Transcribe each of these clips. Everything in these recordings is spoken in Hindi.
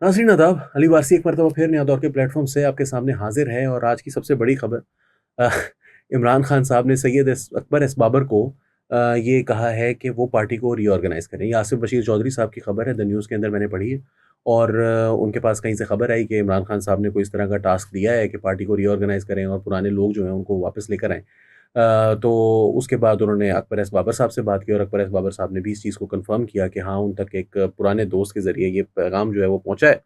नाज़रीन आदाब, अली वारसी एक मरतबा फिर नया दौर के प्लेटफ़ॉर्म से आपके सामने हाज़िर है और आज की सबसे बड़ी खबर अ, इमरान खान साहब ने सैयद अकबर एस बाबर को ये कहा है कि वो पार्टी को रीऑर्गनाइज़ करें। ये आसिफ बशीर चौधरी साहब की खबर है, द न्यूज़ के अंदर मैंने पढ़ी है और उनके पास कहीं से खबर आई कि इमरान खान साहब ने कोई इस तरह का टास्क दिया है कि पार्टी को रीऑर्गनाइज़ करें और पुराने लोग जो हैं उनको वापस लेकर आएँ। तो उसके बाद उन्होंने अकबर एस बाबर साहब से बात की और अकबर एस बाबर साहब ने भी इस चीज़ को कन्फ़र्म किया कि हाँ, उन तक एक पुराने दोस्त के ज़रिए ये पैगाम जो है वो पहुँचा है।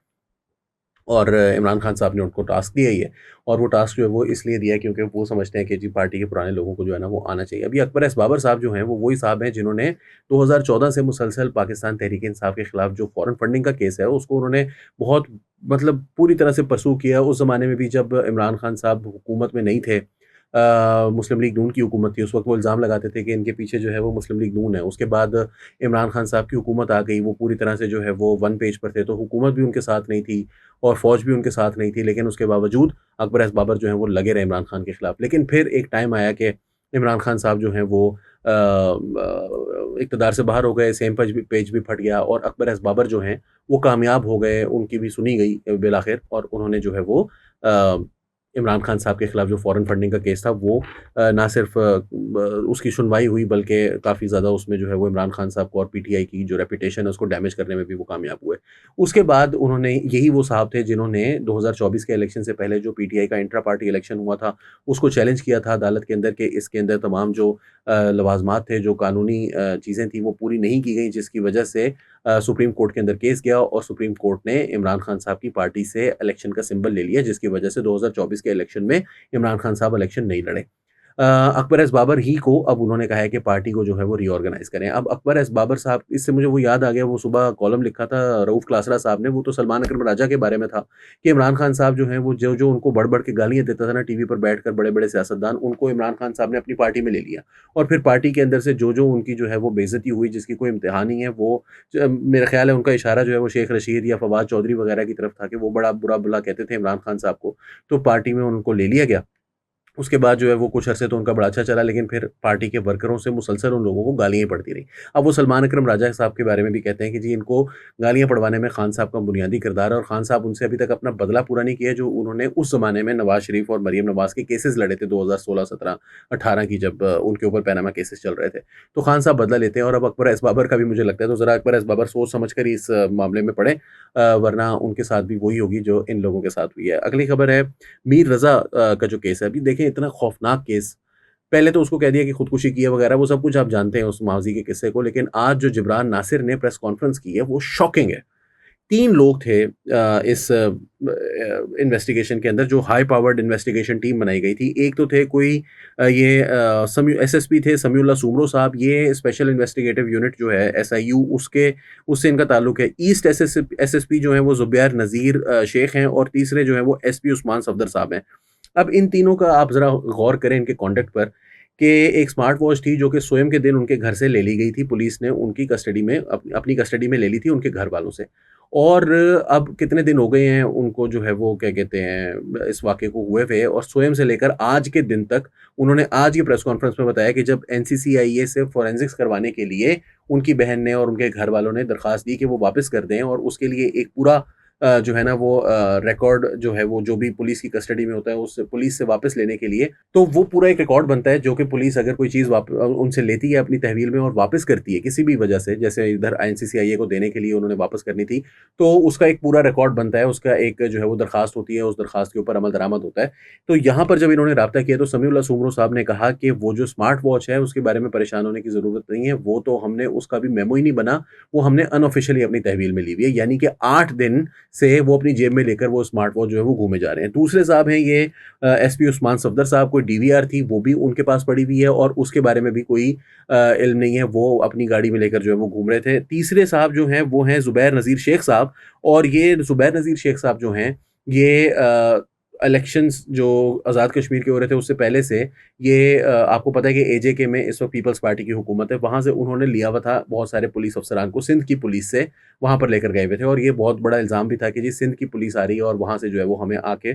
और इमरान खान साहब ने उनको टास्क दिया ही है और वो टास्क जो है वो इसलिए दिया है क्योंकि वो समझते हैं कि जी पार्टी के पुराने लोगों को जो है ना वो आना चाहिए। अभी अकबर एस बाबर साहब जो हैं वो वही साहब हैं जिन्होंने 2014 से मुसलसल पाकिस्तान तहरीक-ए-इंसाफ के खिलाफ जो फॉरेन फंडिंग का केस है उसको उन्होंने बहुत मतलब पूरी तरह से परस्यू किया। उस ज़माने में भी जब इमरान खान साहब हुकूमत में नहीं थे मुस्लिम लीग नून की हुकूमत थी, उस वक़्त वो इल्ज़ाम लगाते थे कि इनके पीछे जो है वो मुस्लिम लीग नून है। उसके बाद इमरान खान साहब की हुकूमत आ गई, वो पूरी तरह से जो है वो वन पेज पर थे, तो हुकूमत भी उनके साथ नहीं थी और फ़ौज भी उनके साथ नहीं थी, लेकिन उसके बावजूद अकबर एस बाबर जो हैं वो लगे रहे इमरान खान के खिलाफ। लेकिन फिर एक टाइम आया कि इमरान खान साहब जो हैं वो इक़्तिदार से बाहर हो गए, सेम पेज भी फट गया और अकबर एस बाबर जो हैं वो कामयाब हो गए, उनकी भी सुनी गई बिलाख़िर और उन्होंने जो है वो अ, इमरान खान साहब के खिलाफ जो फ़ॉरेन फंडिंग का केस था वो ना सिर्फ़ उसकी सुनवाई हुई बल्कि काफ़ी ज़्यादा उसमें जो है वो इमरान खान साहब को और पीटीआई की जो रेपुटेशन है उसको डैमेज करने में भी वो कामयाब हुए। उसके बाद उन्होंने यही वो साहब थे जिन्होंने 2024 के इलेक्शन से पहले जो पीटीआई का इंट्रा पार्टी इलेक्शन हुआ था, उसको चैलेंज किया था अदालत के अंदर कि इसके अंदर तमाम जो लवाज़मात थे, जो कानूनी चीज़ें थी वो पूरी नहीं की गई जिसकी वजह से सुप्रीम कोर्ट के अंदर केस गया और सुप्रीम कोर्ट ने इमरान खान साहब की पार्टी से इलेक्शन का सिंबल ले लिया जिसकी वजह से 2024 के इलेक्शन में इमरान खान साहब इलेक्शन नहीं लड़े। अकबर एस बाबर ही को अब उन्होंने कहा है कि पार्टी को जो है वो रीऑर्गनाइज़ करें। अब अकबर एस बाबर साहब इससे मुझे वो याद आ गया, वो सुबह कॉलम लिखा था रऊफ़ क्लासरा साहब ने, वो तो सलमान अकरम राजा के बारे में था कि इमरान खान साहब जो हैं वो जो-जो उनको बढ़-बढ़ के गालियाँ देता था ना टीवी पर बैठकर बड़े-बड़े सियासतदान, उनको इमरान खान साहब ने अपनी पार्टी में ले लिया और फिर पार्टी के अंदर से जो-जो उनकी जो है वो बेइज़्ज़ती हुई जिसकी कोई इम्तिहान नहीं है, वो मेरा ख़्याल है उनका इशारा जो है वो शेख रशीद या फवाद चौधरी वगैरह की तरफ था कि वो बड़ा बुरा-भला कहते थे इमरान खान साहब को, तो पार्टी में उनको ले लिया गया। उसके बाद जो है वो कुछ अरसे तो उनका बड़ा अच्छा चला लेकिन फिर पार्टी के वर्करों से मुसलसल उन लोगों को गालियाँ ही पड़ती रहीं। अब वो सलमान अकरम राजा साहब के बारे में भी कहते हैं कि जी इनको गालियाँ पड़वाने में खान साहब का बुनियादी किरदार है और खान साहब उनसे अभी तक अपना बदला पूरा नहीं किया जो उन्होंने उस ज़माने में नवाज़ शरीफ और मरीम नवाज़ के केसेस लड़े थे 2016, 17, 18 की जब उनके ऊपर पैनामा केसेस चल रहे थे। तो खान साहब बदला लेते हैं और अब अकबर ऐस बाबर का भी मुझे लगता है तो ज़रा अकबर ऐस बाबर सोच समझ कर ही इस मामले में पड़ें वरना उनके साथ भी वही होगी जो इन लोगों के साथ हुई है। अगली खबर है मीर रज़ा का जो केस है, अभी देखें इतना खौफ़नाक केस, पहले तो उसको कह दिया कि खुदकुशी की है वगैरह, वो सब कुछ आप जानते हैं उस मावज़ी के किस्से को, लेकिन आज जो जिब्रान नासिर ने प्रेस कॉन्फ्रेंस की है, वो शॉकिंग है। 3 लोग थे इस इन्वेस्टिगेशन के अंदर जो हाई पावर्ड इन्वेस्टिगेशन टीम बनाई गई थी। एक तो थे कोई ये समयू एसएसपी थे समीउल्लाह सुमरो साहब, ये स्पेशल इन्वेस्टिगेटिव यूनिट जो है एसआईयू उसके उससे इनका ताल्लुक है। ईस्ट एसएसपी जो हैं वो ज़ुबैर नज़ीर शेख हैं और तीसरे जो हैं वो एसपी उस्मान सफदर साहब हैं। अब इन तीनों का आप ज़रा गौर करें इनके कॉन्डक्ट पर कि एक स्मार्ट वॉच थी जो कि स्वयं के दिन उनके घर से ले ली गई थी, पुलिस ने उनकी कस्टडी में अपनी कस्टडी में ले ली थी उनके घर वालों से। और अब कितने दिन हो गए हैं उनको जो है वो क्या कहते हैं इस वाक़ये को हुए हुए और स्वयं से लेकर आज के दिन तक उन्होंने आज की प्रेस कॉन्फ्रेंस में बताया कि जब एनसीसीआईए से फोरेंसिक्स करवाने के लिए उनकी बहन ने और उनके घर वालों ने दरख्वास्त दी कि वो वापस कर दें और उसके लिए एक पूरा जो है ना वो रिकॉर्ड जो है वो जो भी पुलिस की कस्टडी में होता है उस पुलिस से वापस लेने के लिए, तो वो पूरा एक रिकॉर्ड बनता है जो कि पुलिस अगर कोई चीज़ उनसे लेती है अपनी तहवील में और वापस करती है किसी भी वजह से, जैसे इधर एनसीसीआईए को देने के लिए उन्होंने वापस करनी थी, तो उसका एक पूरा रिकॉर्ड बनता है, उसका एक जो है वो दरख्वास्त होती है, उस दरख्वास्त के ऊपर अमल दरामद होता है। तो यहाँ पर जब इन्होंने राब्ता किया तो समीउल्लाह सुमरो साहब ने कहा कि वो जो स्मार्ट वॉच है उसके बारे में परेशान होने की ज़रूरत नहीं है, वो तो हमने उसका भी मेमो ही नहीं बना, वो हमने अनऑफिशियली अपनी तहवील में ली हुई है, यानी कि 8 दिन से वो अपनी जेब में लेकर वो स्मार्ट वॉच जो है वो घूमे जा रहे हैं। दूसरे साहब हैं ये एसपी उस्मान सफदर साहब, कोई डीवीआर थी वो भी उनके पास पड़ी हुई है और उसके बारे में भी कोई इल्म नहीं है, वो अपनी गाड़ी में लेकर जो है वो घूम रहे थे। तीसरे साहब जो हैं वो हैं ज़ुबैर नज़ीर शेख साहब और ये ज़ुबैर नज़ीर शेख साहब जो हैं ये इलेक्शंस जो आज़ाद कश्मीर के हो रहे थे उससे पहले से ये आपको पता है कि एजेके में इस वक़्त पीपल्स पार्टी की हुकूमत है, वहाँ से उन्होंने लिया हुआ था बहुत सारे पुलिस अफ़सरान को सिंध की पुलिस से वहाँ पर लेकर गए हुए थे और ये बहुत बड़ा इल्ज़ाम भी था कि जी सिंध की पुलिस आ रही है और वहाँ से जो है वो हमें आके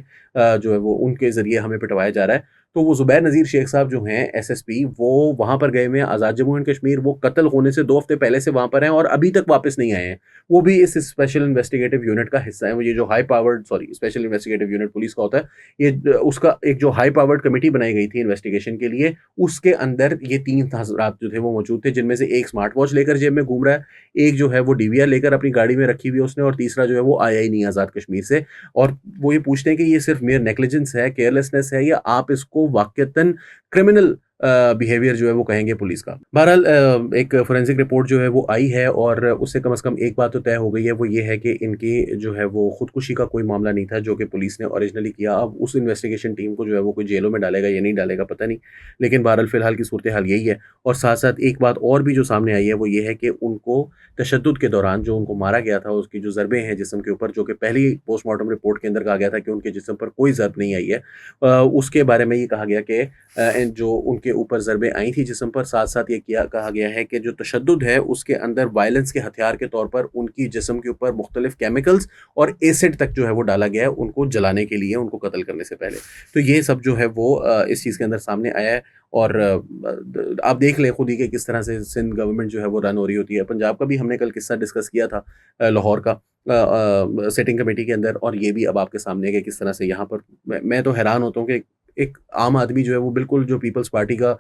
जो है वो उनके ज़रिए हमें पिटवाया जा रहा है। तो वो ज़ुबैर नज़ीर शेख साहब जो हैं एसएसपी, वो वहाँ पर गए हुए हैं आज़ाद जम्मू एंड कश्मीर। वो कत्ल होने से 2 हफ़्ते पहले से वहाँ पर हैं और अभी तक वापस नहीं आए हैं। वो भी इस स्पेशल इन्वेस्टिगेटिव यूनिट का हिस्सा हैं। वो ये जो high powered sorry special investigative unit police का होता है, ये उसका एक जो हाई पावर्ड कमिटी बनाई गई थी इन्वेस्टिगेशन के लिए, उसके अंदर ये 3 हज़रात जो थे वो मौजूद थे, जिनमें से एक स्मार्ट वॉच लेकर जेब में घूम रहा है, एक जो है वो डीवीआर लेकर अपनी गाड़ी में रखी हुई है उसने, और तीसरा जो है वो आया ही नहीं आज़ाद कश्मीर से। और वो ये पूछते हैं कि ये सिर्फ मेयर नेग्लिजेंस है, केयरलेसनेस है, या आप इसको वाक़यतन क्रिमिनल बिहेवियर जो है वो कहेंगे पुलिस का। बहरहाल एक फोरेंसिक रिपोर्ट जो है वो आई है और उससे कम से कम एक बात तो तय हो गई है, वो ये है कि इनकी जो है वो खुदकुशी का कोई मामला नहीं था जो कि पुलिस ने ओरिजिनली किया। अब उस इन्वेस्टिगेशन टीम को जो है वो कोई जेलों में डालेगा या नहीं डालेगा पता नहीं, लेकिन बहरहाल फ़िलहाल की सूरत हाल यही है। और साथ-साथ एक बात और भी जो सामने आई है वो ये है कि उनको तशद्दुद के दौरान जो उनको मारा गया था, उसकी जो ज़रबें हैं जिस्म के ऊपर, जो कि पहली पोस्टमार्टम रिपोर्ट के अंदर कहा गया था कि उनके जिस्म पर कोई ज़र्ब नहीं आई है। उसके बारे में ये कहा गया कि जो उनके ऊपर ज़रबें आई थी जिस्म पर, साथ-साथ ये कहा गया है कि जो तशद्दुद है उसके अंदर वायलेंस के हथियार के तौर पर उनकी जिस्म के ऊपर मुख्तलिफ केमिकल्स और एसिड तक जो है वो डाला गया है उनको जलाने के लिए, उनको कत्ल करने से पहले। तो ये सब जो है वो इस चीज़ के अंदर सामने आया है। और आप देख लें खुद ही कि किस तरह से सिंध गवर्नमेंट जो है वो रन हो रही होती है। पंजाब का भी हमने कल किस्सा डिस्कस किया था, लाहौर का सेटिंग कमेटी के अंदर, और ये भी अब आपके सामने है कि किस तरह से यहाँ पर मैं तो हैरान होता हूँ कि एक आम आदमी जो है वो बिल्कुल जो पीपल्स पार्टी का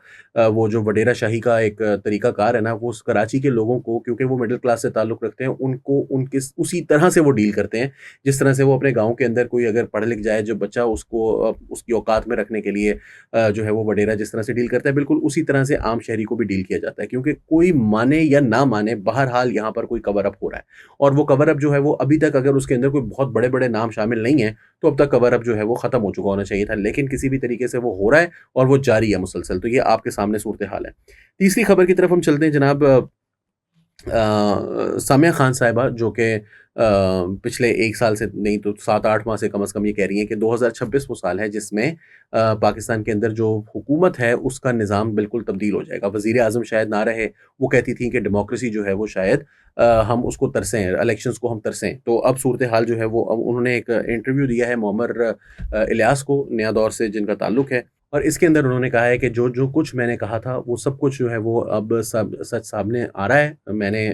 वो जो वडेरा शाही का एक तरीकाकार है ना, वो उस कराची के लोगों को, क्योंकि वो मिडिल क्लास से ताल्लुक़ रखते हैं, उनको उनके उसी तरह से वो डील करते हैं जिस तरह से वो अपने गाँव के अंदर कोई अगर पढ़ लिख जाए जो बच्चा, उसको उसकी औकात में रखने के लिए जो है वो वडेरा जिस तरह से डील करता है, बिल्कुल उसी तरह से आम शहरी को भी डील किया जाता है। क्योंकि कोई माने या ना माने, बहरहाल यहाँ पर कोई कवर अप हो रहा है, और वो कवर अप जो है वो अभी तक, अगर उसके अंदर कोई बहुत बड़े-बड़े नाम शामिल नहीं हैं, तो अब तक कवर अप जो है वो ख़त्म हो चुका होना चाहिए था। लेकिन किसी भी तरीके से वो हो रहा है और वो जारी है मुसलसल। तो ये आपके सामने सूरत हाल है। तीसरी खबर की तरफ हम चलते हैं जनाब। सामिया खान साहिबा जो कि पिछले 1 साल से नहीं तो 7-8 माह से कम से कम ये कह रही हैं कि 2026 वो साल है जिसमें पाकिस्तान के अंदर जो हुकूमत है उसका निज़ाम बिल्कुल तब्दील हो जाएगा। वज़ीर-ए-आज़म शायद ना रहे, वो कहती थी कि डेमोक्रेसी जो है वो शायद हम उसको तरसें, इलेक्शंस को हम तरसें। तो अब सूरत हाल जो है वो, अब उन्होंने एक इंटरव्यू दिया है मोअम्मर इलियास को, नया दौर से जिनका ताल्लुक है, और इसके अंदर उन्होंने कहा है कि जो कुछ मैंने कहा था वो सब कुछ जो है वो अब सब सच सामने आ रहा है। मैंने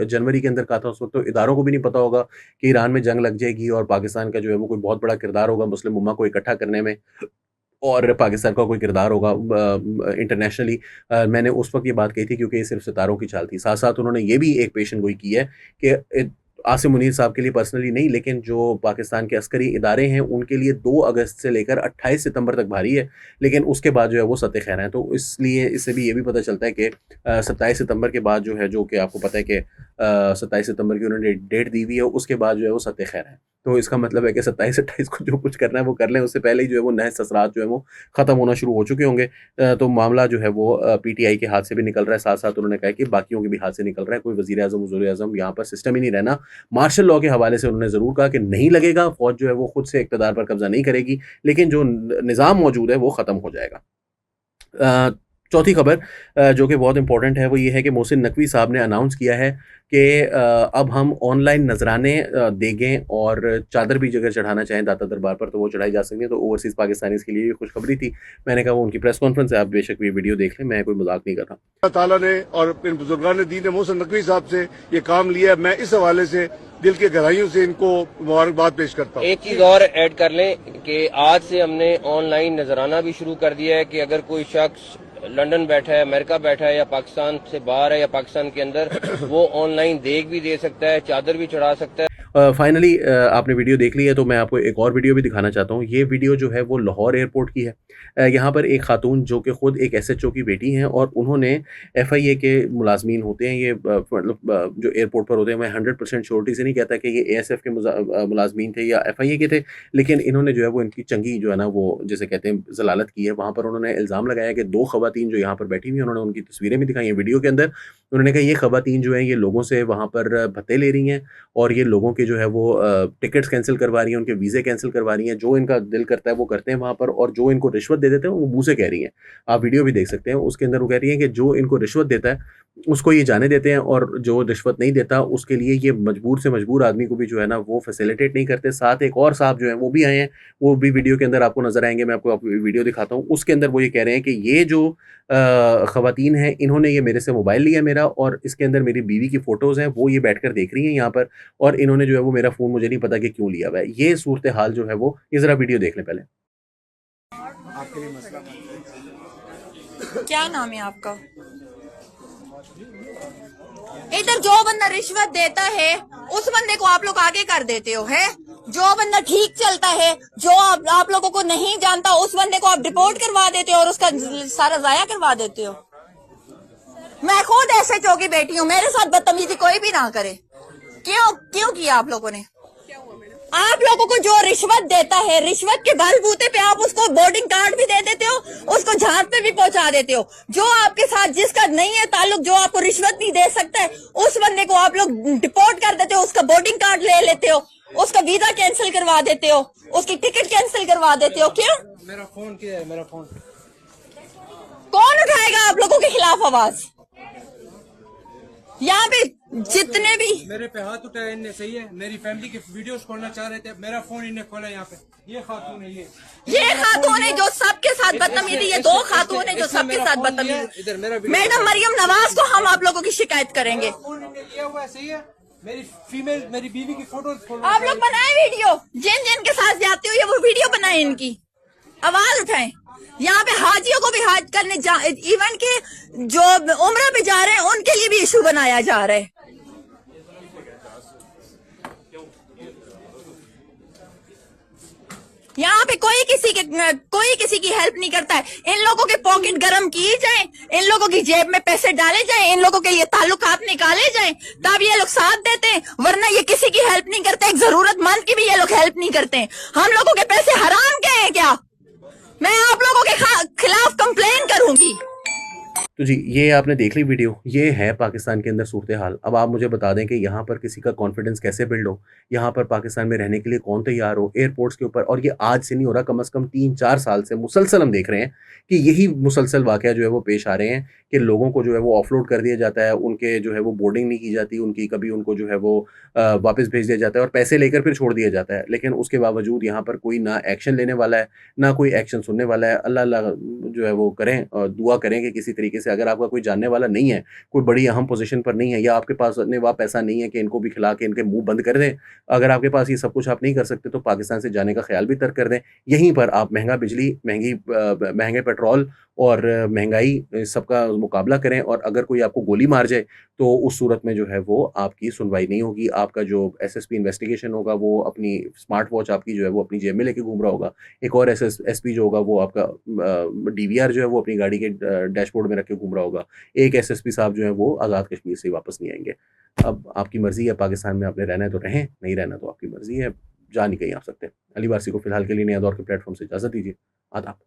जनवरी के अंदर कहा था, उस वक़्त तो इदारों को भी नहीं पता होगा कि ईरान में जंग लग जाएगी और पाकिस्तान का जो है वो कोई बहुत बड़ा किरदार होगा मुस्लिम उम्मा को इकट्ठा करने में, और पाकिस्तान का कोई किरदार होगा इंटरनेशनली। मैंने उस वक़्त ये बात कही थी क्योंकि ये सिर्फ़ सितारों की चाल थी। साथ-साथ उन्होंने ये भी एक पेशन गोई की है कि आसिम मुनीर साहब के लिए पर्सनली नहीं, लेकिन जो पाकिस्तान के अस्करी इदारे हैं उनके लिए 2 अगस्त से लेकर 28 सितंबर तक भारी है, लेकिन उसके बाद जो है वो सत्ते-खैर हैं। तो इसलिए इससे भी ये भी पता चलता है कि 27 सितंबर के बाद जो है, जो कि आपको पता है कि 27 सितंबर की उन्होंने डेट दी हुई है, उसके बाद जो है वो सत्ते-खैर हैं। तो इसका मतलब है कि 27-28 को जो कुछ करना है वो कर लें, उससे पहले ही जो है वो नए ससरात जो है वो ख़त्म होना शुरू हो चुके होंगे। तो मामला जो है वो पीटीआई के हाथ से भी निकल रहा है, साथ-साथ उन्होंने कहा है कि बाकियों के भी हाथ से निकल रहा है। कोई वज़ीर-ए-आज़म, वज़ीर-ए-आज़म यहाँ पर सिस्टम ही नहीं रहना। मार्शल लॉ के हवाले से उन्होंने ज़रूर कहा कि नहीं लगेगा, फ़ौज जो है वो खुद से इक़्तिदार पर कब्ज़ा नहीं करेगी, लेकिन जो निज़ाम मौजूद है वो ख़त्म हो जाएगा। अ, चौथी खबर जो कि बहुत इम्पोर्टेंट है वो ये है कि मोहसिन नकवी साहब ने अनाउंस किया है कि अब हम ऑनलाइन नजराने देंगे, और चादर भी अगर चढ़ाना चाहें दाता दरबार पर तो वो चढ़ाई जा सकती है। तो ओवरसीज़ पाकिस्तानीज़ के लिए ये खुशखबरी थी। मैंने कहा वो उनकी प्रेस कॉन्फ्रेंस है, आप बेशक भी वीडियो देख लें, मैं कोई मजाक नहीं कर रहा। अल्लाह ताला ने और इन बुजुर्गान दीन ने मोहसिन नकवी साहब से ये काम लिया। मैं इस हवाले से दिल के गहराइयों से इनको मुबारकबाद पेश करता हूँ। एक चीज और ऐड कर लें कि आज से हमने ऑनलाइन नजराना भी शुरू कर दिया है कि अगर कोई शख्स लंदन बैठा है, अमेरिका बैठा है, या पाकिस्तान से बाहर है या पाकिस्तान के अंदर, वो ऑनलाइन देख भी दे सकता है, चादर भी चढ़ा सकता है। फाइनली आपने वीडियो देख ली है तो मैं आपको एक और वीडियो भी दिखाना चाहता हूँ। ये वीडियो जो है वो लाहौर एयरपोर्ट की है। यहाँ पर एक खातून जो कि ख़ुद एक एसएचओ की बेटी हैं, और उन्होंने एफआईए के मुलाजमीन होते हैं ये, मतलब जो एयरपोर्ट पर होते हैं, मैं 100% श्योरिटी से नहीं कहता कि ये एएसएफ के मुलाजमीन थे या एफआईए के थे, लेकिन इन्होंने जो है वो इनकी चंगी जो है ना वो जिसे कहते हैं जलालत की है। वहाँ पर उन्होंने इल्ज़ाम लगाया कि 2 ख़वातीन जो यहाँ पर बैठी हुई हैं, उन्होंने उनकी तस्वीरें भी दिखाई हैं वीडियो के अंदर। उन्होंने कहा ये ख़वातीन जो हैं ये लोगों से वहाँ पर भत्ते ले रही हैं, और ये लोगों के जो है वो टिकट्स कैंसिल करवा रही हैं, उनके वीज़े कैंसिल करवा रही हैं, जो इनका दिल करता है वो करते हैं वहाँ पर, और जो इनको रिश्वत दे देते हैं वो मुँह से कह रही हैं। आप वीडियो भी देख सकते हैं, उसके अंदर वो कह रही हैं कि जो इनको रिश्वत देता है उसको ये जाने देते हैं, और जो रिश्वत नहीं देता उसके लिए ये मजबूर से मजबूर आदमी को भी जो है ना वो फैसिलिटेट नहीं करते। साथ एक और साहब जो हैं वो भी आए हैं, वो भी वीडियो के अंदर आपको नज़र आएँगे, मैं आपको वीडियो दिखाता हूँ। उसके अंदर वो ये कह रहे हैं कि ये जो ख़वातीन हैं इन्होंने ये मेरे से मोबाइल लिया मेरा, और इसके अंदर मेरी बीवी की फ़ोटोज़ हैं, वो ये बैठकर देख रही हैं यहाँ पर, और इन्होंने जो है वो मेरा फ़ोन मुझे नहीं पता कि क्यों लिया हुआ है। ये सूरत हाल जो है वो, ये ज़रा वीडियो देख लें पहले। क्या नाम है आपका? इधर जो बंदा रिश्वत देता है उस बंदे को आप लोग आगे कर देते हो, है? जो बंदा ठीक चलता है, जो आप लोगों को नहीं जानता, उस बंदे को आप डिपोर्ट करवा देते हो और उसका सारा जाया करवा देते हो। मैं खुद ऐसे चौकी बैठी हूँ, मेरे साथ बदतमीजी कोई भी ना करे। क्यों किया आप लोगों ने? आप लोगों को जो रिश्वत देता है, रिश्वत के बलबूते पे आप उसको बोर्डिंग कार्ड भी दे देते हो, उसको जहाज पे भी पहुंचा देते हो। जो आपके साथ जिसका नहीं है ताल्लुक, जो आपको रिश्वत नहीं दे सकता है, उस बंदे को आप लोग डिपोर्ट कर देते हो, उसका बोर्डिंग कार्ड ले लेते हो, उसका वीजा कैंसिल करवा देते हो, उसकी टिकट कैंसिल करवा देते हो। क्यों? मेरा फोन किया है, मेरा फोन कौन उठाएगा आप लोगों के खिलाफ आवाज? यहाँ पे जितने भी मेरे पे हाथ उठाया इनने, सही है? मेरी फैमिली की वीडियोस खोलना चाह रहे थे, मेरा फोन इन्हें खोला। यहाँ पे ये खातून है, ये खातून है जो सबके साथ बदतमीजी, ये दो खातून है जो सबके साथ बदतमीजी। मैडम मरियम नवाज को हम आप लोगों की शिकायत करेंगे। फोन इन्हें लिया हुआ है, सही है? मेरी बीवी की फोटो आप लोग बनाए वीडियो, जिन जिन के साथ जाते हो ये वो वीडियो बनाए, इनकी आवाज उठाएं। यहाँ पे हाजियों को भी हाज करने इवन के जो उम्रा पे जा रहे हैं उनके लिए भी इशू बनाया जा रहा है। यहाँ पे कोई किसी की हेल्प नहीं करता है। इन लोगों के पॉकेट गरम किए जाएं, इन लोगों की जेब में पैसे डाले जाएं, इन लोगों के ये ताल्लुकात निकाले जाएं, तब ये लोग साथ देते हैं, वरना ये किसी की हेल्प नहीं करते। एक जरूरतमंद की भी ये लोग हेल्प नहीं करते हैं। हम लोगों के पैसे हराम के हैं क्या? मैं आप लोगों के खिलाफ कंप्लेन करूंगी। तो जी, ये आपने देख ली वीडियो, ये है पाकिस्तान के अंदर सूरत हाल। अब आप मुझे बता दें कि यहाँ पर किसी का कॉन्फिडेंस कैसे बिल्ड हो, यहाँ पर पाकिस्तान में रहने के लिए कौन तैयार हो एयरपोर्ट्स के ऊपर। और ये आज से नहीं हो रहा, कम से कम 3-4 साल से मुसलसल हम देख रहे हैं कि यही मुसलसल वाक़या जो है वो पेश आ रहे हैं कि लोगों को जो है वो ऑफलोड कर दिया जाता है, उनके जो है वो बोर्डिंग नहीं की जाती, उनकी कभी उनको जो है वो वापस भेज दिया जाता है और पैसे लेकर फिर छोड़ दिया जाता है। लेकिन उसके बावजूद यहाँ पर कोई ना एक्शन लेने वाला है, ना कोई एक्शन सुनने वाला है। अल्लाह अल्लाह जो है वो करें और दुआ करें कि किसी तरीके से, अगर आपका कोई जानने वाला नहीं है, कोई बड़ी अहम पोजीशन पर नहीं है, या आपके पास इतने वहाँ पैसा नहीं है कि इनको भी खिला के इनके मुंह बंद कर दें, अगर आपके पास ये सब कुछ आप नहीं कर सकते तो पाकिस्तान से जाने का ख्याल भी तर्क कर दें। यहीं पर आप महंगा बिजली, महंगे पेट्रोल और महंगाई सबका मुकाबला करें, और अगर कोई आपको गोली मार जाए तो उस सूरत में जो है वो आपकी सुनवाई नहीं होगी। आपका जो एसएसपी इन्वेस्टिगेशन होगा वो अपनी स्मार्ट वॉच आपकी जो है वो अपनी जेब में लेके घूम रहा होगा। एक और एसएसपी जो होगा वो आपका डीवीआर जो है वो अपनी गाड़ी के डैशबोर्ड में रख के घूम रहा होगा। एक एसएसपी साहब जो है वो आज़ाद कश्मीर से वापस नहीं आएंगे। अब आपकी मर्जी है, पाकिस्तान में आपने रहना है तो रहें, नहीं रहना तो आपकी मर्जी है, जा नहीं कहीं आ सकते। अली वारसी को फिलहाल के लिए नया दौर के प्लेटफॉर्म से इजाज़त दीजिए। आदाब।